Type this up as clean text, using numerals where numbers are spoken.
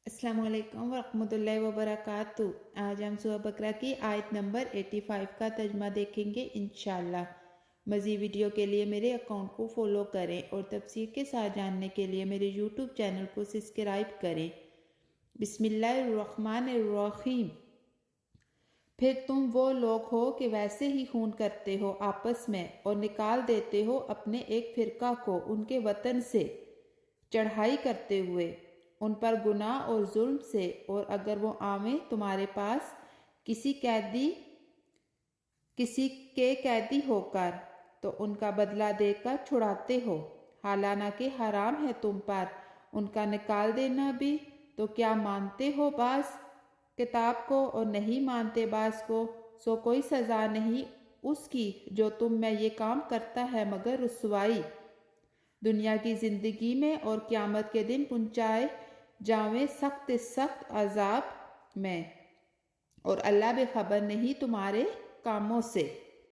अस्सलाम वालेकुम वरहमतुल्लाहि वबरकातु। आज हम सूरह बकरा की आयत नंबर 85 का तर्जुमा देखेंगे इंशाअल्लाह। मज़ीद वीडियो के लिए मेरे अकाउंट को फॉलो करें और तफसीर के साथ जानने के लिए मेरे यूट्यूब चैनल को सब्सक्राइब करें। बिस्मिल्लाहिर्रहमानिर्रहीम। फिर तुम वो लोग हो कि वैसे ही खून करते हो आपस में और निकाल देते हो अपने एक फिरका को उनके वतन से चढ़ाई करते हुए उन पर गुनाह और जुल्म से, और अगर वो आवें तुम्हारे पास किसी के कैदी होकर तो उनका बदला देकर छुड़ाते हो, हालांकि हराम है तुम पर उनका निकाल देना भी। तो क्या मानते हो बाज किताब को और नहीं मानते बाज को, सो कोई सज़ा नहीं उसकी जो तुम में ये काम करता है मगर रुसवाई दुनिया की ज़िंदगी में और क़यामत के दिन पहुँचाए जावें सख्त अजाब में, और अल्लाह बेखबर नहीं तुम्हारे कामों से।